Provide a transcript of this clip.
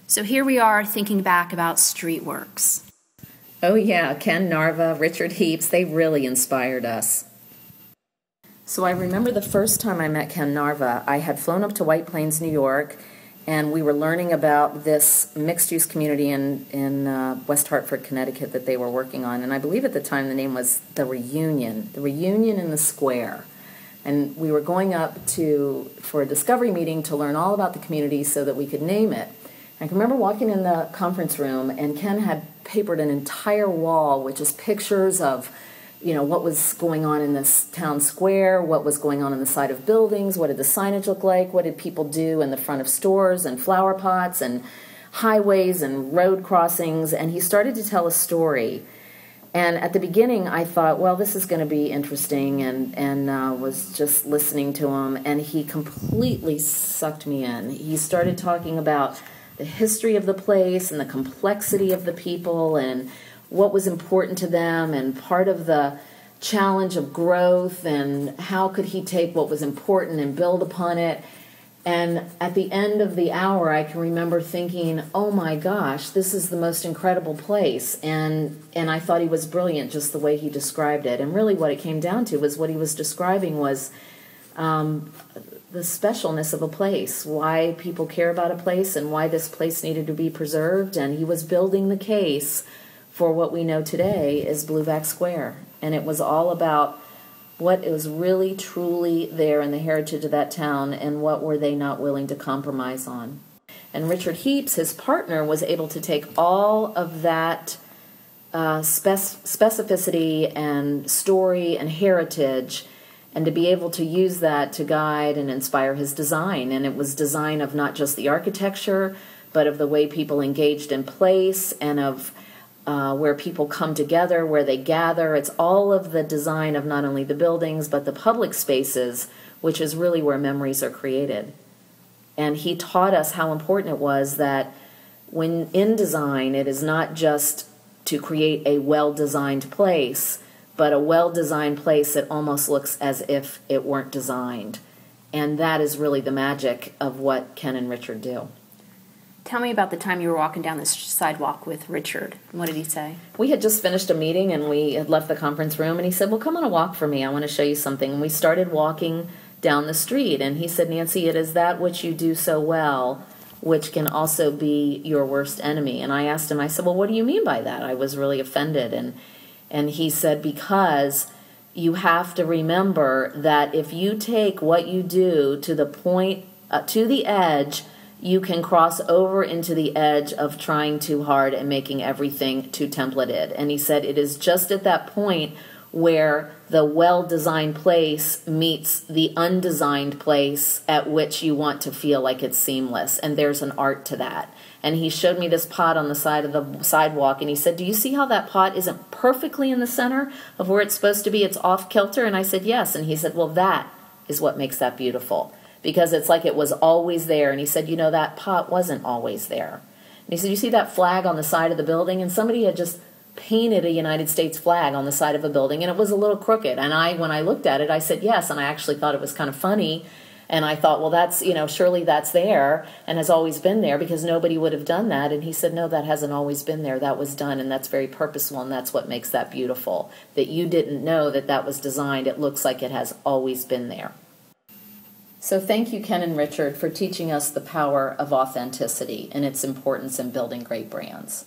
So here we are thinking back about Streetworks. Oh yeah, Ken Narva, Richard Heapes, they really inspired us. So I remember the first time I met Ken Narva, I had flown up to White Plains, New York, and we were learning about this mixed-use community in West Hartford, Connecticut that they were working on. And I believe at the time the name was The Reunion in the Square. And we were going up for a discovery meeting to learn all about the community so that we could name it. I can remember walking in the conference room, and Ken had papered an entire wall with just pictures of, what was going on in this town square, what was going on the side of buildings, what did the signage look like, what did people do in the front of stores and flower pots and highways and road crossings, and he started to tell a story. And at the beginning, I thought, well, this is going to be interesting, and was just listening to him, and he completely sucked me in. He started talking about the history of the place and the complexity of the people and what was important to them, and part of the challenge of growth, and how could he take what was important and build upon it. And at the end of the hour, I can remember thinking, oh my gosh, this is the most incredible place. And I thought he was brilliant just the way he described it. And really what it came down to was what he was describing was the specialness of a place, why people care about a place and why this place needed to be preserved. And he was building the case for what we know today as Blueback Square. And it was all about what is really truly there in the heritage of that town and what were they not willing to compromise on. And Richard Heapes, his partner, was able to take all of that specificity and story and heritage and to be able to use that to guide and inspire his design. And it was design of not just the architecture, but of the way people engaged in place and of where people come together, where they gather. It's all of the design of not only the buildings, but the public spaces, which is really where memories are created. And he taught us how important it was that when in design, it is not just to create a well-designed place, but a well-designed place that almost looks as if it weren't designed. And that is really the magic of what Ken and Richard do. Tell me about the time you were walking down the sidewalk with Richard. What did he say? We had just finished a meeting, and we had left the conference room, and he said, well, come on a walk for me. I want to show you something. And we started walking down the street, and he said, Nancy, it is that which you do so well, which can also be your worst enemy. And I asked him, I said, well, what do you mean by that? I was really offended. And he said, because you have to remember that if you take what you do to the point, to the edge, you can cross over into the edge of trying too hard and making everything too templated. And he said it is just at that point where the well-designed place meets the undesigned place at which you want to feel like it's seamless. And there's an art to that. And he showed me this pot on the side of the sidewalk, and he said, do you see how that pot isn't perfectly in the center of where it's supposed to be? It's off-kilter. And I said, yes. And he said, well, that is what makes that beautiful. Because it's like it was always there. And he said, that pot wasn't always there. And he said, you see that flag on the side of the building? And somebody had just painted a United States flag on the side of a building, and it was a little crooked. And when I looked at it, I said, yes. And I actually thought it was kind of funny. And I thought, well, that's, surely that's there and has always been there because nobody would have done that. And he said, no, that hasn't always been there. That was done, and that's very purposeful, and that's what makes that beautiful. That you didn't know that was designed. It looks like it has always been there. So thank you, Ken and Richard, for teaching us the power of authenticity and its importance in building great brands.